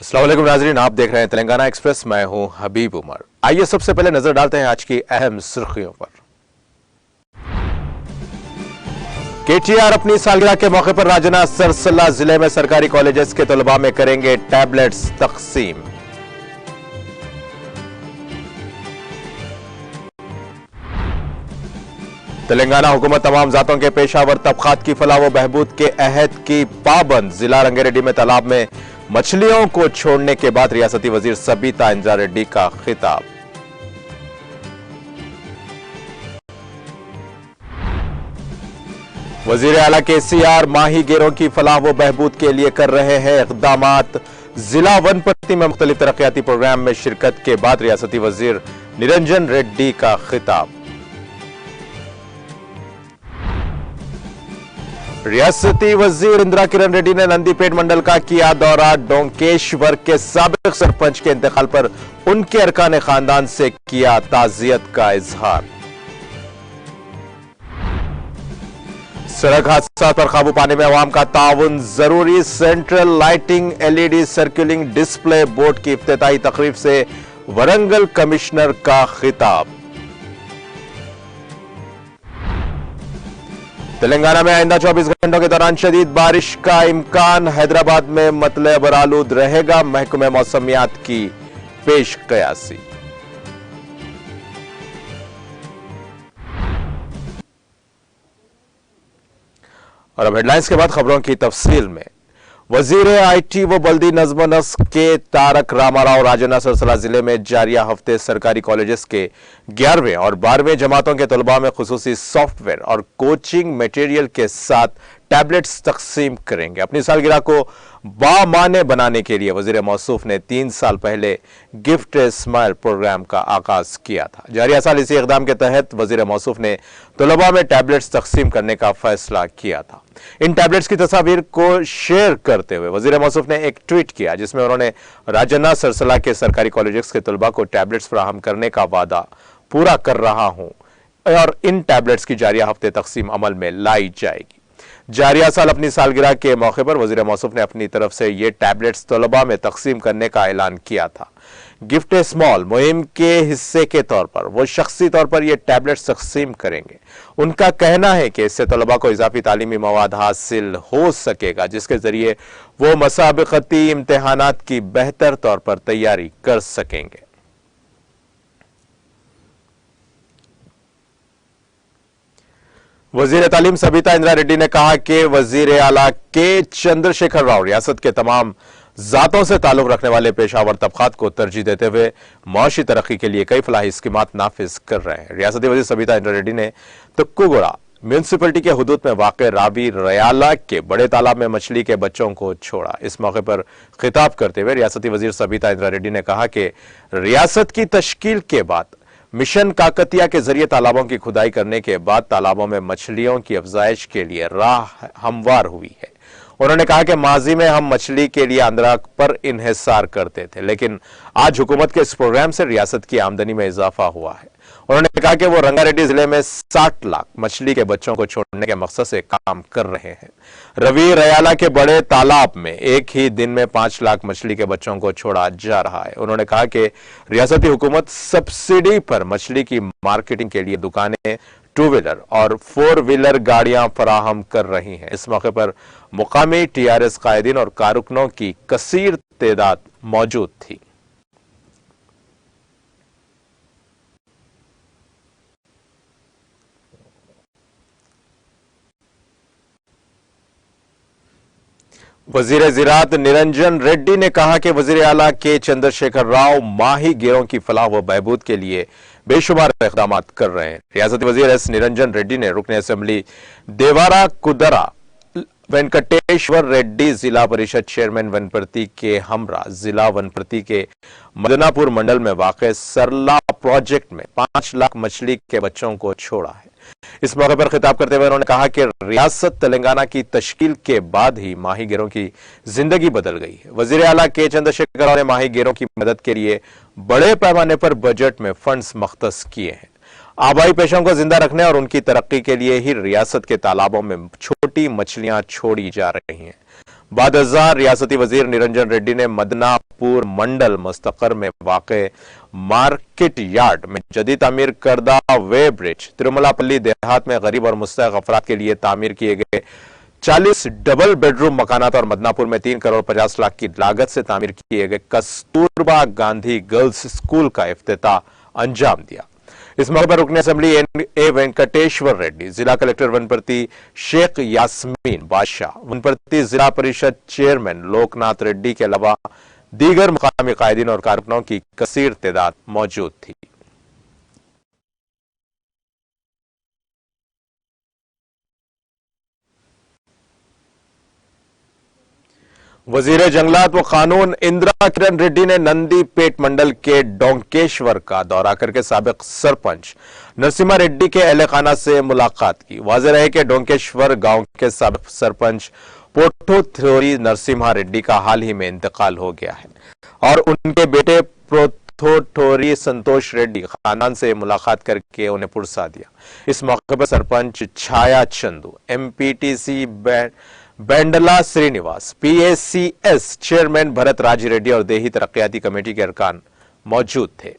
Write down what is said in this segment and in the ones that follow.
अस्सलाम वालेकुम नाज़रीन, आप देख रहे हैं तेलंगाना एक्सप्रेस। मैं हूं हबीब उमर। आइए सबसे पहले नजर डालते हैं आज की अहम सुर्खियों पर। केटीआर अपनी सालगिरह के मौके पर राजन्ना सरसल्ला जिले में सरकारी कॉलेजेस के तलबा में करेंगे टैबलेट्स तकसीम। तेलंगाना हुकूमत तमाम जातों के पेशावर तबकात की फलाह व बहबूद के अहद की पाबंद। जिला रंगारेड्डी में तालाब में मछलियों को छोड़ने के बाद रियासती वजीर सबीता इंदिरा रेड्डी का खिताब। वजीर आला केसीआर माही गिरों की फलाह व बहबूद के लिए कर रहे हैं इक़दामात। जिला वनपति में मुख्तलिफ तरक्याती प्रोग्राम में शिरकत के बाद रियासती वजीर निरंजन रेड्डी का खिताब। रियासती वजीर इंदिरा किरण रेड्डी ने नंदीपेट मंडल का किया दौरा। डोंकेश्वर के साबिक सरपंच के इंतकाल पर उनके अरकान खानदान से किया ताजियत का इजहार। सड़क हादसा पर काबू पाने में अवाम का ताउन जरूरी। Central lighting LED scrolling display board की इफ्तिताही तकरीब से वरंगल कमिश्नर का खिताब। तेलंगाना में आइंदा 24 घंटों के दौरान शदीद बारिश का इम्कान। हैदराबाद में मतले बरालूद रहेगा। महकमे मौसमियात की पेश कयासी। और अब हेडलाइंस के बाद खबरों की तफसील में। वजीर आईटी व बल्दी नज़्म नस्क के तारक रामाराव राजन्ना सरसल्ला जिले में जारिया हफ्ते सरकारी कॉलेजेस के 11वें और 12वें जमातों के तलबा में खुसूसी सॉफ्टवेयर और कोचिंग मटेरियल के साथ टैबलेट्स तकसीम करेंगे। अपनी सालगिरह को बामाने बनाने के लिए वजीर मौसूफ ने 3 साल पहले गिफ्ट ए स्माइल प्रोग्राम का आगाज किया था। जारिया साल इसी इक़दाम के तहत वजीर मौसूफ ने तलबा में टैबलेट्स तकसीम करने का फैसला किया था। इन टैबलेट्स की तस्वीर को शेयर करते हुए वजीर मौसूफ ने एक ट्वीट किया जिसमें उन्होंने राजन्ना सरसल्ला के सरकारी कॉलेजेस के तलबा को टैबलेट्स फराहम करने का वादा पूरा कर रहा हूं और इन टैबलेट्स की जारिया हफ्ते तकसीम अमल में लाई जाएगी। जारिया साल अपनी सालगिरह के मौके पर वजीर मौसूफ ने अपनी तरफ से ये टैबलेट्स तलबा में तकसीम करने का ऐलान किया था। गिफ्ट ए स्मॉल मुहिम के हिस्से के तौर पर वो शख्सी तौर पर ये टैबलेट्स तकसीम करेंगे। उनका कहना है कि इससे तलबा को इजाफी तालीमी मवाद हासिल हो सकेगा जिसके जरिए वो मुसाबिकती इम्तिहानात की बेहतर तौर पर तैयारी कर सकेंगे। वजीर तालीम सबीता इंदिरा रेड्डी ने कहा कि वजीर आला के चंद्रशेखर राव रियासत के तमाम जातों से ताल्लुक रखने वाले पेशावर तबकात को तरजीह देते हुए माशी तरक्की के लिए कई फलाही स्कीमात नाफिज कर रहे हैं। रियासती वजीर सबीता इंदिरा रेड्डी ने तुक्कुगुड़ा म्यूनसिपलिटी के हुदूद में वाक़ रावी रयाला के बड़े तालाब में मछली के बच्चों को छोड़ा। इस मौके पर खिताब करते हुए रियासती वजीर सबीता इंदिरा रेड्डी ने कहा कि रियासत की तश्कील के बाद मिशन काकतिया के जरिए तालाबों की खुदाई करने के बाद तालाबों में मछलियों की अफजाइश के लिए राह हमवार हुई है। उन्होंने कहा कि माजी में हम मछली के लिए आंध्रा पर इन्हिसार करते थे, लेकिन आज हुकूमत के इस प्रोग्राम से रियासत की आमदनी में इजाफा हुआ है। उन्होंने कहा कि वो रंगारेड्डी जिले में 60 लाख मछली के बच्चों को छोड़ने के मकसद से काम कर रहे हैं। रवि रयाला के बड़े तालाब में एक ही दिन में 5 लाख मछली के बच्चों को छोड़ा जा रहा है। उन्होंने कहा कि रियासती हुकूमत सब्सिडी पर मछली की मार्केटिंग के लिए दुकानें, 2 व्हीलर और 4 व्हीलर गाड़ियां फराहम कर रही हैं। इस मौके पर मुकामी टीआरएस कायदीन और कारकुनों की कसीर तादाद मौजूद थी। वजीर ज़राअत निरंजन रेड्डी ने कहा कि वजीर आला के चंद्रशेखर राव माही गिरों की फलाह व बहबूद के लिए बेशुमार इक़दाम कर रहे हैं। रियासती वजीर एस निरंजन रेड्डी ने रुकन असेंबली देवारा कुदरा वेंकटेश्वर रेड्डी जिला परिषद चेयरमैन वनप्रति के हमरा जिला वनप्रति के मदनापुर मंडल में वाक़ सरला प्रोजेक्ट में 5 लाख मछली के बच्चों को छोड़ा है। इस मौके पर खिताब करते हुए उन्होंने कहा कि रियासत तेलंगाना की तश्कील के बाद ही माहीगीरों की जिंदगी बदल गई है। वजीर आला के चंद्रशेखर राव ने माहीगीरों की मदद के लिए बड़े पैमाने पर बजट में फंड्स मख्तस किए हैं। आबाई पेशों को जिंदा रखने और उनकी तरक्की के लिए ही रियासत के तालाबों में छोटी मछलियां छोड़ी जा रही हैं। बादजार रियासती वजीर निरंजन रेड्डी ने मदनापुर मंडल मुस्तकर में वाक़े मार्केट यार्ड में जदीद तामीर करदा वे ब्रिज, तिरुमलापल्ली देहात में गरीब और मुस्तहक अफराद के लिए तामीर किए गए 40 डबल बेडरूम मकानात और मदनापुर में 3 करोड़ 50 लाख की लागत से तामीर किए गए कस्तूरबा गांधी गर्ल्स स्कूल का इफ्तिताह अंजाम दिया। इस मौके पर रुकन असेंबली ए वेंकटेश्वर रेड्डी, जिला कलेक्टर वनपर्ती शेख यास्मीन बादशाह, वनपर्ती जिला परिषद चेयरमैन लोकनाथ रेड्डी के अलावा दीगर मुकामी कायदीन और कारकुनों की कसीर तादाद मौजूद थी। वजीर जंगलात व कानून इंदिरा किरण रेड्डी ने नंदीपेट मंडल के डोंकेश्वर का दौरा करके साबिक सरपंच नरसिम्हा रेड्डी के अहले खाना से मुलाकात की। वाज़ेह रहे कि डोंकेश्वर गांव के साबिक सरपंच पोठोथोरी नरसिम्हा रेड्डी का हाल ही में इंतकाल हो गया है और उनके बेटे पोठोथोरी संतोष रेड्डी खानदान से मुलाकात करके उन्हें पुरसा दिया। इस मौके पर sarpanch Chhaya Chandu, MPTC Bendla Srinivas, PACS chairman Bharat Raj Reddy और देही तरक्याती कमेटी के अरकान मौजूद थे।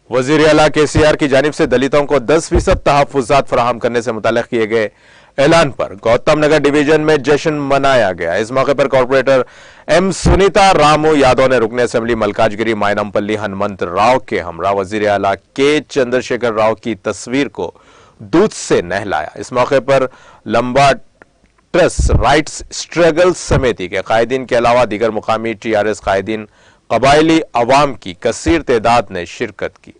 वजीर आला केसीआर की जानिब से दलितों को 10% तहफ्फुज़ात फराहम करने से मुताल्लिक़ किए गए ऐलान पर गौतम नगर डिवीजन में जश्न मनाया गया। इस मौके पर कॉर्पोरेटर एम सुनीता रामू यादव ने रुकन असेंबली मलकाजगिरी मायनमपल्ली हनुमंत राव के हमरा वजीर आला के चंद्रशेखर राव की तस्वीर को दूध से नहलाया। इस मौके पर लंबा ट्रस्ट राइट्स स्ट्रगल समिति के कायदीन के अलावा दीगर मुकामी टीआरएस कायदीन, कबायली अवाम की कसीर तादाद ने शिरकत की।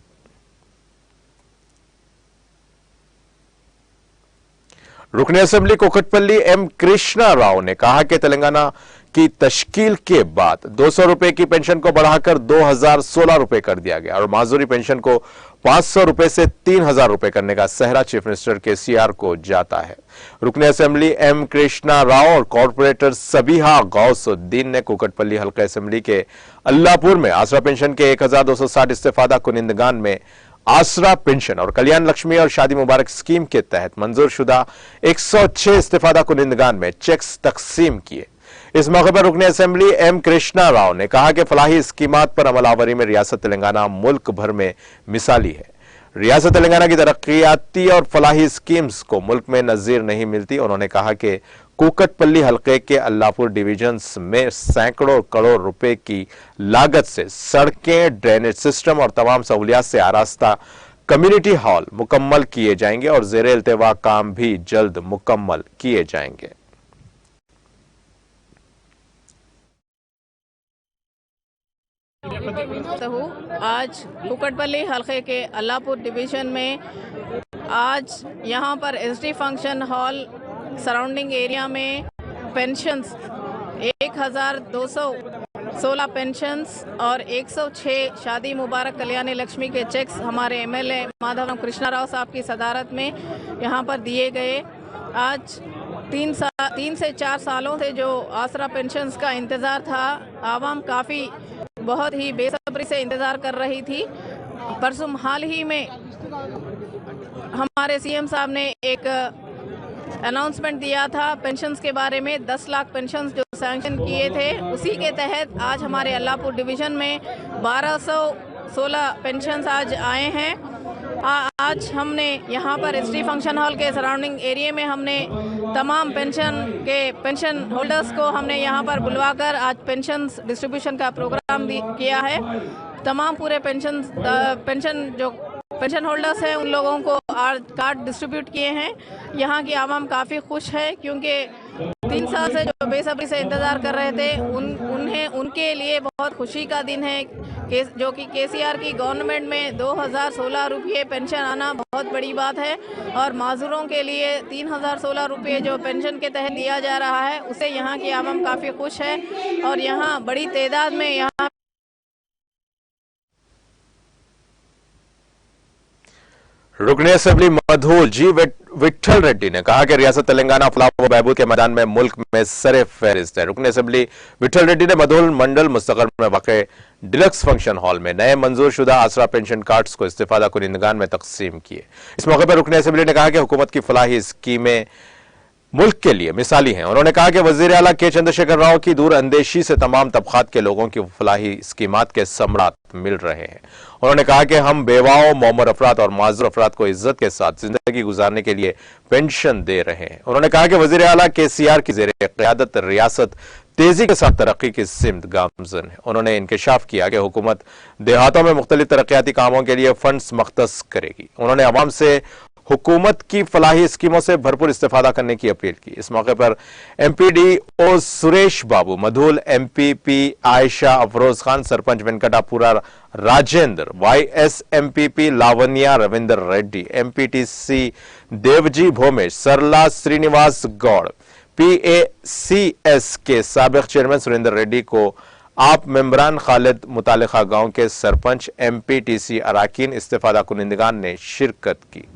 रुकन असेंबली कोकटपल्ली एम कृष्णा राव ने कहा कि तेलंगाना की तश्कील के बाद 200 रुपए की पेंशन को बढ़ाकर 2016 रुपए कर दिया गया और माजूरी पेंशन को 500 रुपए से 3000 रुपए करने का सहरा चीफ मिनिस्टर केसीआर को जाता है। रुकन असेंबली एम कृष्णा राव और कॉर्पोरेटर सबीहा गौसुद्दीन ने कोकटपल्ली हल्का असेंबली के अल्लाहपुर में आसरा पेंशन के 1260 इस्तेफादा कुनिंदगान में आसरा पेंशन और कल्याण लक्ष्मी और शादी मुबारक स्कीम के तहत मंजूर शुदा 106 इस्तेफादा कुनिंदगान में चेक्स तकसीम किए। इस मौके पर रुकन असेंबली एम कृष्णा राव ने कहा कि फलाही स्कीमात पर अमलावरी में रियासत तेलंगाना मुल्क भर में मिसाली है। रियासत तेलंगाना की तरक्याती और फलाही स्कीम्स को मुल्क में नजीर नहीं मिलती। उन्होंने कहा कि कोकटपल्ली हल्के के अल्लाहपुर डिवीजन्स में सैकड़ों करोड़ रुपए की लागत से सड़कें, ड्रेनेज सिस्टम और तमाम सहूलियात से आरास्ता कम्युनिटी हॉल मुकम्मल किए जाएंगे और ज़ेरे इल्तिवा काम भी जल्द मुकम्मल किए जाएंगे। आज कुकटपल्ली हल्के के अल्लाहपुर डिवीजन में आज यहाँ पर SD function hall surrounding area में पेंशन्स 1216 पेंशन्स और 106 शादी मुबारक कल्याणी लक्ष्मी के चेक्स हमारे एमएलए माधव कृष्णा राव साहब की सदारत में यहाँ पर दिए गए। आज 3 से 4 सालों से जो आसरा पेंशन्स का इंतज़ार था, आवाम काफ़ी बहुत ही बेसब्री से इंतज़ार कर रही थी। परसों हाल ही में हमारे सीएम साहब ने एक अनाउंसमेंट दिया था पेंशन्स के बारे में। 10 लाख पेंशन्स जो सैंक्शन किए थे, उसी के तहत आज हमारे अल्लाहपुर डिवीज़न में 1216 पेंशन्स आज आए हैं। आज हमने यहाँ पर एसडी फंक्शन हॉल के सराउंडिंग एरिया में हमने तमाम पेंशन होल्डर्स को हमने यहाँ पर बुलवाकर आज पेंशन डिस्ट्रीब्यूशन का प्रोग्राम किया है। तमाम पूरे पेंशन होल्डर्स हैं उन लोगों को आज कार्ड डिस्ट्रीब्यूट किए हैं। यहाँ की आवाम काफ़ी खुश है क्योंकि 3 साल से जो बेसब्री से इंतज़ार कर रहे थे उनके लिए बहुत खुशी का दिन है जो कि केसीआर की गवर्नमेंट में 2016 रुपये पेंशन आना बहुत बड़ी बात है और माजूरों के लिए 3016 रुपये जो पेंशन के तहत दिया जा रहा है उससे यहाँ की आवाम काफ़ी खुश है और यहाँ बड़ी तादाद में यहाँ रुकने असेंबली मधूल जी विट्ठल रेड्डी ने कहा कि रियासत तेलंगाना फलाह व बहबूद के मैदान में मुल्क में सरे फहरिस्त है। रुकने असेंबली विट्ठल रेड्डी ने मधूल मंडल मुस्तकर में वाक़े डिलक्स फंक्शन हॉल में नए मंजूर शुदा आसरा पेंशन कार्ड्स को इस्तिफादा कुनिंदगान में तकसीम किए। इस मौके पर रुकने असेंबली ने कहा कि हुकूमत की फलाही स्कीमें मुल्क के लिए मिसाली हैं। उन्होंने कहा कि वजीर आला के चंद्रशेखर राव की दूर अंदेशी से तमाम तबकात के लोगों की फलाही स्कीमात के समरात मिल रहे हैं। उन्होंने कहा कि हम बेवाओं, मोमर अफराद और माजूर अफराद को इज्जत के साथ जिंदगी गुजारने के लिए पेंशन दे रहे हैं। उन्होंने कहा कि वजीर आला केसीआर की ज़ेरे क़यादत रियासत तेजी के साथ तरक्की की सिमत गामजन है। उन्होंने इंकशाफ किया कि हुकूमत देहातों में मुख्तलिफ तरक्याती कामों के लिए फंड्स मख्तस करेगी। उन्होंने अवाम से हुकूमत की फलाही स्कीमों से भरपूर इस्तेफादा करने की अपील की। इस मौके पर MPDO Suresh Babu, मधूल MPP Ayesha Afroz Khan, sarpanch वेंकटापुरा Rajendra, YSMPP Lavania Ravinder Reddy, MPTC Devji भोमेश, सरला श्रीनिवास गौड़, PACS के साबिक चेयरमैन सुरेंद्र रेड्डी को आप मेंबरान खालिद मुतालिका गांव के सरपंच MPTC अराकीन इस्तिफादा कुनिंदगान ने शिरकत की।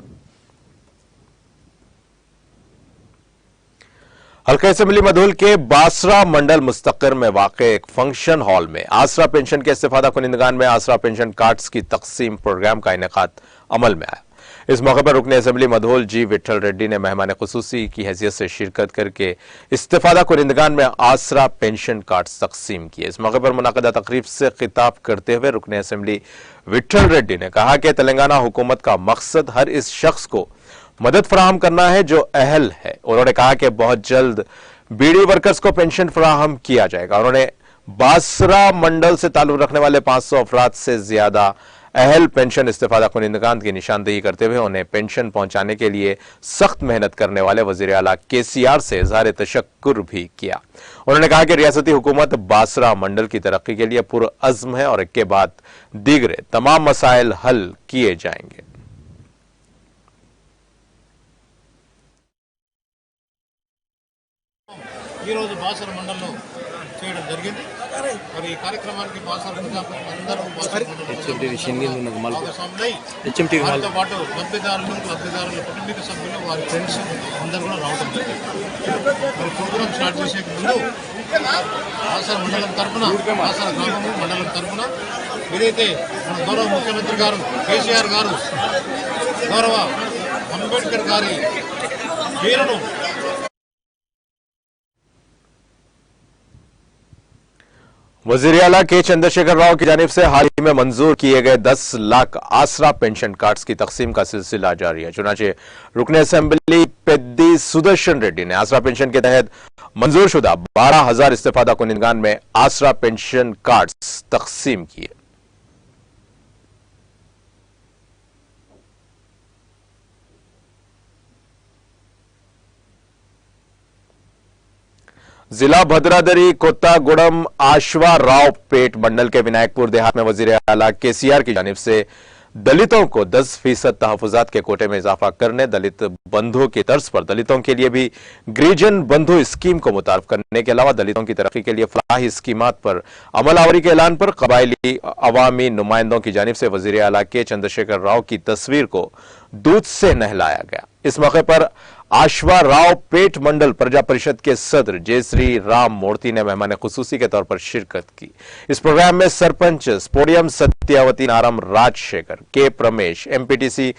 हल्का असेंबली मधूल के बासरा मंडल मुस्तकर में वाक़े एक फंक्शन हॉल में आसरा पेंशन के इस्तिफादा कुनिंदगान में आसरा पेंशन कार्ड्स की तकसीम प्रोग्राम का इनेकाद अमल में आया। इस मौके पर रुकने असेंबली मधूल जी विट्ठल रेड्डी ने मेहमान खुसूसी की हैसियत से शिरकत करके इस्तिफादा कुनिंदगान में आसरा पेंशन कार्ड्स तकसीम किए। इस मौके पर मुनाक़दा तकरीब से खिताब करते हुए रुकने असेंबली विट्ठल रेड्डी ने कहा कि तेलंगाना हुकूमत का मकसद हर इस शख्स को मदद फराहम करना है जो अहल है। उन्होंने कहा कि बहुत जल्द बीडी वर्कर्स को पेंशन फराहम किया जाएगा। उन्होंने बासरा मंडल से ताल्लुक रखने वाले 500 अफराद से ज्यादा अहल पेंशन इस्तिफादा कुनिंदगान की निशानदेही करते हुए उन्हें पेंशन पहुंचाने के लिए सख्त मेहनत करने वाले वजीर आला केसीआर से इज़हार तशक्कुर भी किया। उन्होंने कहा कि रियासती हुकूमत बासरा मंडल की तरक्की के लिए पुरअज़्म है और एक के बाद दीगरे तमाम मसाइल हल किए जाएंगे। ఈరోజు బాసర మండలంలో చేయడం జరిగింది. మరి ఈ కార్యక్రమానికి బాసర అందరూ వారితో పాటు లబ్ధిదారులు కుటుంబీక సభ్యులు వారి ఫ్రెండ్స్ అందరూ కూడా రావడం జరిగింది. మరి ప్రోగ్రామ్ స్టార్ట్ చేసే ముందు బాసర మండలం తరఫున బాసర గ్రామము మండలం తరఫున ఏదైతే మన గౌరవ ముఖ్యమంత్రి గారు కేసీఆర్ గారు గౌరవ అంబేద్కర్ గారి పేరును वजीर आला के चंद्रशेखर राव की जानिब से हाल ही में मंजूर किए गए 10 लाख आसरा पेंशन कार्ड्स की तकसीम का सिलसिला जारी है। चुनाचे रुकने असेंबली पेद्दी सुदर्शन रेड्डी ने आसरा पेंशन के तहत मंजूर शुदा 12,000 इस्तिफादा कुनिंदगान में आसरा पेंशन कार्ड्स तकसीम किए। जिला भद्रादरी कोत्तागुड़म आशवा राव पेट मंडल के विनायकपुर देहात में वजीर आला केसीआर की जानिब से दलितों को 10% तहफुजात के कोटे में इजाफा करने, दलित बंधु की तर्ज पर दलितों के लिए भी गिरिजन बंधु स्कीम को मुतारफ करने के अलावा दलितों की तरक्की के लिए फलाही स्कीमात पर अमलावरी के ऐलान पर कबायली अवामी नुमाइंदों की जानिब से वजीर आला के चंद्रशेखर राव की तस्वीर को दूध से नहलाया गया। इस मौके पर आशवा राव पेट मंडल प्रजा परिषद के सदर जय श्री राम मूर्ति ने मेहमान खुसूसी के तौर पर शिरकत की। इस प्रोग्राम में sarpanch स्पोडियम Satyawati Naram Rajashekar, K Pramesh, MPTC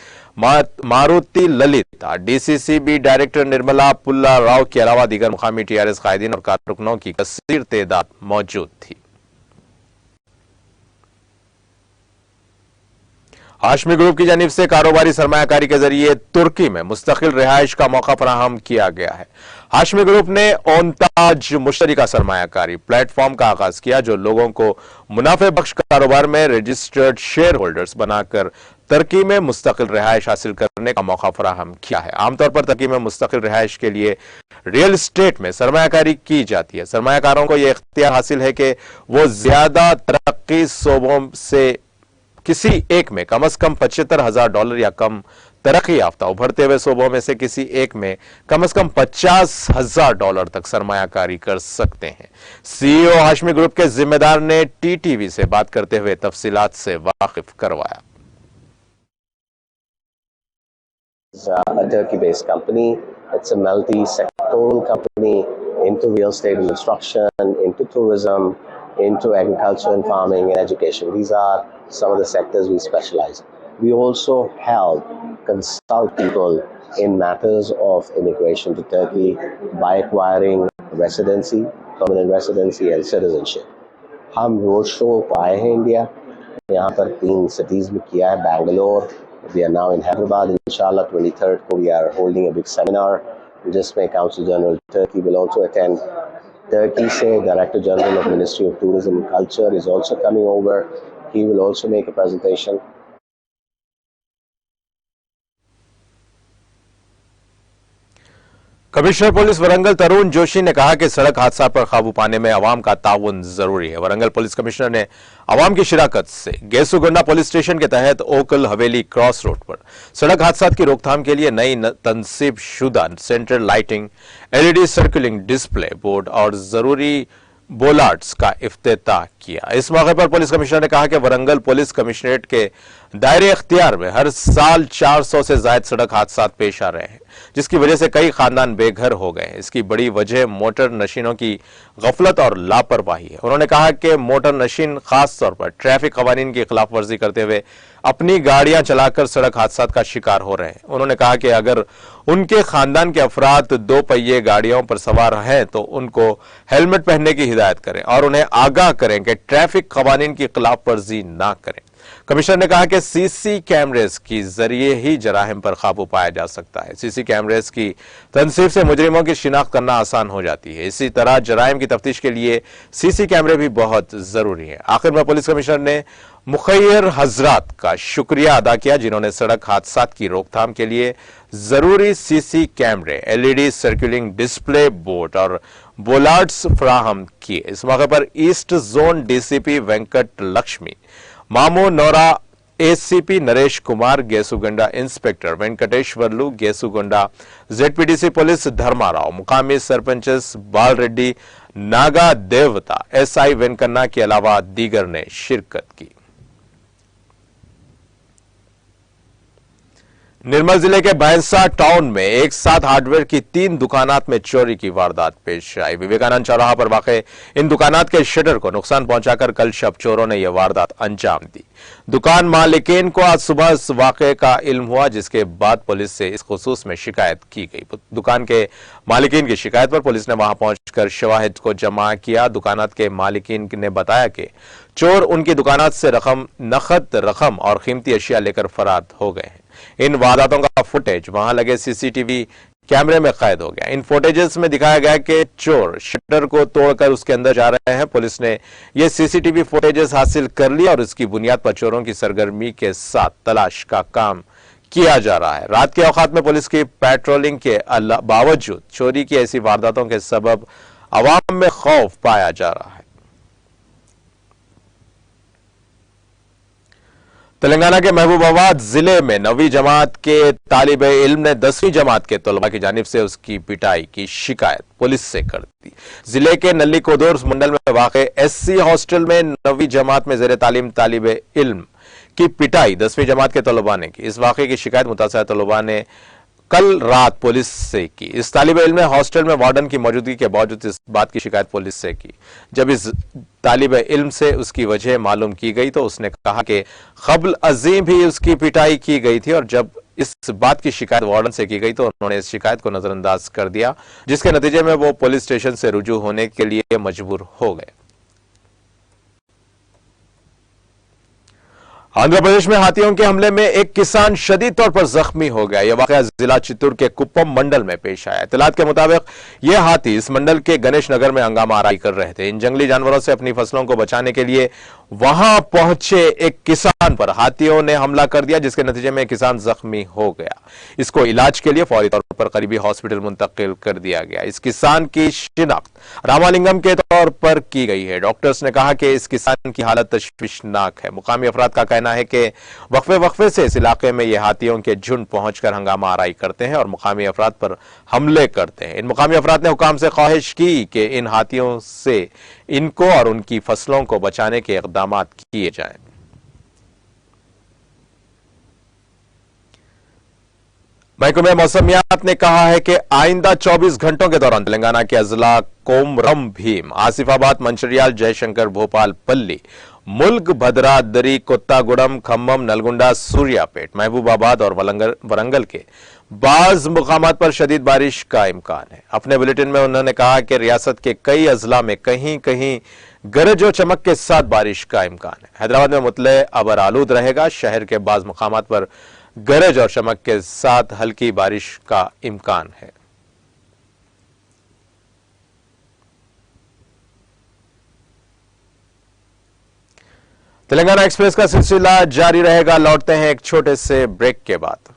Maruti Lalitha, DCCB director Nirmala Pulla Rao के अलावा दीगर मुकामी TRS कायदीन और कारकुनों की कसीर तादाद मौजूद थी। हाशमी ग्रुप की जानिब से कारोबारी सरमायाकारी के जरिए तुर्की में मुस्तकिल रिहाइश का मौका फराहम किया गया है। हाशमी ग्रुप ने ओनताज मुश्तरी का सरमायाकारी प्लेटफॉर्म का आगाज किया, जो लोगों को मुनाफे बख्श कारोबार में रजिस्टर्ड शेयर होल्डर्स बनाकर तरक्की में मुस्तकिल रिहाइश हासिल करने का मौका फराहम किया है। आमतौर पर तरक्की में मुस्तकिल रिहाइश के लिए रियल एस्टेट में सरमायाकारी की जाती है। सरमायाकारों को यह इख्तियार हासिल है कि वो ज्यादा तरक्की शोबों से किसी एक में कम से कम $75,000 या कम तरक्की याफ्ता उभरते हुए शोबों में से किसी एक में कम से कम $50,000 तक सरमायाकारी कर सकते हैं। सीईओ हाशमी ग्रुप के जिम्मेदार ने टीटीवी से बात करते हुए तफसीलात से वाकिफ करवाया। A Turkey-based company. It's a multi-sectoral company into real estate and construction, into tourism, into agriculture and farming and education. These are some of the sectors we specialize. We also help consult people in matters of immigration to Turkey by acquiring residency, permanent residency and citizenship. हम road show आए हैं India, यहाँ पर 3 cities में किया है, Bangalore. We are now in Hyderabad. Inshallah, 23rd को we are holding a big seminar. जिसमें Council General Turkey will also attend. Turkey से Director General of Ministry of Tourism and Culture is also coming over. He will also make a presentation. Commissioner police Warangal Tarun Joshi ने कहा कि सड़क हादसा पर काबू पाने में अवाम का ताउन जरूरी है। वरंगल पुलिस कमिश्नर ने अवाम की शिराकत से गेसुगंडा पुलिस स्टेशन के तहत ओकल हवेली क्रॉस रोड पर सड़क हादसा की रोकथाम के लिए नई तनसीब शुदा central lighting, LED scrolling display board और जरूरी बोलार्ड्स का इफ्तिताह किया। इस मौके पर पुलिस कमिश्नर ने कहा कि वरंगल पुलिस कमिश्नरेट के दायरे इख्तियार में हर साल 400 से ज्यादा सड़क हादसा पेश आ रहे हैं, जिसकी वजह से कई खानदान बेघर हो गए हैं। इसकी बड़ी वजह मोटर नशीनों की गफलत और लापरवाही है। उन्होंने कहा कि मोटर नशीन खास तौर पर ट्रैफिक कवानीन की खिलाफ वर्जी करते हुए अपनी गाड़ियां चलाकर सड़क हादसा का शिकार हो रहे हैं। उन्होंने कहा कि अगर उनके खानदान के अफराद 2 पहिए गाड़ियों पर सवार हैं तो उनको हेलमेट पहनने की हिदायत करें और उन्हें आगाह करें कि ट्रैफिक कवानीन की खिलाफ वर्जी ना करें। कमिश्नर ने कहा कि सीसी कैमरेस की जरिए ही जराहिम पर काबू पाया जा सकता है। सीसी कैमरेस की तनसीब से मुजरिमों की शिनाख्त करना आसान हो जाती है। इसी तरह जराइम की तफ्तीश के लिए सीसी कैमरे भी बहुत जरूरी है। आखिर में पुलिस कमिश्नर ने मुखैर हजरात का शुक्रिया अदा किया, जिन्होंने सड़क हादसा की रोकथाम के लिए जरूरी सीसी कैमरे, एलईडी सर्कुलिंग डिस्प्ले बोर्ड और बोलार्ड्स फराहम किए। इस मौके पर east zone DCP Venkat Lakshmi, मामू नोरा, ACP Naresh Kumar, Gesugonda inspector Venkateshwarlu, Gesugonda ZPTC पुलिस धर्माराव, मुकामी सरपंचेस बाल रेड्डी, नागा देवता, एसआई वेंकन्ना के अलावा दीगर ने शिरकत की। निर्मल जिले के भैंसा टाउन में एक साथ हार्डवेयर की 3 दुकानात में चोरी की वारदात पेश आई। विवेकानंद चौराहा पर वाक़े इन दुकानात के शटर को नुकसान पहुंचाकर कल शब चोरों ने यह वारदात अंजाम दी। दुकान मालिकीन को आज सुबह इस वाक़े का इल्म हुआ, जिसके बाद पुलिस से इस खुसूस में शिकायत की गई। दुकान के मालिकीन की शिकायत पर पुलिस ने वहां पहुंचकर शवाहिद को जमा किया। दुकानात के मालिकीन ने बताया कि चोर उनकी दुकानात से नकद रकम और कीमती अशिया लेकर फरार हो गए हैं। इन वारदातों का फुटेज वहां लगे सीसीटीवी कैमरे में कैद हो गया। इन फुटेजेस में दिखाया गया कि चोर शटर को तोड़कर उसके अंदर जा रहे हैं। पुलिस ने ये सीसीटीवी फुटेजेस हासिल कर लिया और इसकी बुनियाद पर चोरों की सरगर्मी के साथ तलाश का काम किया जा रहा है। रात के औकात में पुलिस की पेट्रोलिंग के बावजूद चोरी की ऐसी वारदातों के सबब अवाम में खौफ पाया जा रहा है। तेलंगाना के महबूबाबाद जिले में 9वीं जमात के तालिब इल्म ने 10वीं जमात के तलबा की जानिब से उसकी पिटाई की शिकायत पुलिस से कर दी। जिले के नल्ली कोदूर मंडल में वाक़े एससी हॉस्टल में 9वीं जमात में ज़ेरे तालीम तालिब इल्म की पिटाई 10वीं जमात के तलबा ने की। इस वाक़े की शिकायत मुतासिर तलबा ने कल रात पुलिस से की। इस तालिब इल्म ने हॉस्टल में वार्डन की मौजूदगी के बावजूद इस बात की शिकायत पुलिस से की। जब इस तालिब इल्म से उसकी वजह मालूम की गई तो उसने कहा कि क़ब्ल अज़ीम भी उसकी पिटाई की गई थी और जब इस बात की शिकायत वार्डन से की गई तो उन्होंने इस शिकायत को नजरअंदाज कर दिया, जिसके नतीजे में वो पुलिस स्टेशन से रुजू होने के लिए मजबूर हो गए। आंध्र प्रदेश में हाथियों के हमले में एक किसान शदीद तौर पर जख्मी हो गया। यह वाकया जिला चित्तूर के कुप्पम मंडल में पेश आया। इत्तलात के मुताबिक यह हाथी इस मंडल के गणेश नगर में हंगामा आराई कर रहे थे। इन जंगली जानवरों से अपनी फसलों को बचाने के लिए वहां पहुंचे एक किसान पर हाथियों ने हमला कर दिया, जिसके नतीजे में किसान जख्मी हो गया। इसको इलाज के लिए फौरी तौर पर करीबी हॉस्पिटल मुंतकिल कर दिया गया। इस किसान की शिनाख्त रामालिंगम के तौर पर की गई है। डॉक्टर्स ने कहा कि इस किसान की हालत तशवीशनाक है। मुकामी अफराद का कहना है कि वक्फे से इस इलाके में ये हाथियों के झुंड पहुंचकर हंगामा आराई करते हैं और मुकामी अफराद पर हमले करते हैं। इन मुकामी अफराद ने हुकाम से ख्वाहिश की कि इन हाथियों से इनको और उनकी फसलों को बचाने के इक़दामात किए जाएं। महकमे मौसमियात ने कहा है कि आइंदा 24 घंटों के दौरान तेलंगाना के अजला कोमरम भीम, आसिफाबाद, मंचिर्याल, जयशंकर, भोपाल, पल्ली, मुल्क, भद्रादरी, कोत्तागुड़म, खम्मम, नलगुंडा, सूर्यापेट, महबूबाबाद और वरंगल के बाज मुकामात पर शदीद बारिश का इम्कान है। अपने बुलेटिन में उन्होंने कहा कि रियासत के कई अजला में कहीं कहीं गरज और चमक के साथ बारिश का इम्कान है। हैदराबाद में मुतले अबर आलूद रहेगा। शहर के बाज मुकामात पर गरज और चमक के साथ हल्की बारिश का इम्कान है। तेलंगाना एक्सप्रेस का सिलसिला जारी रहेगा। लौटते हैं एक छोटे से ब्रेक के बाद।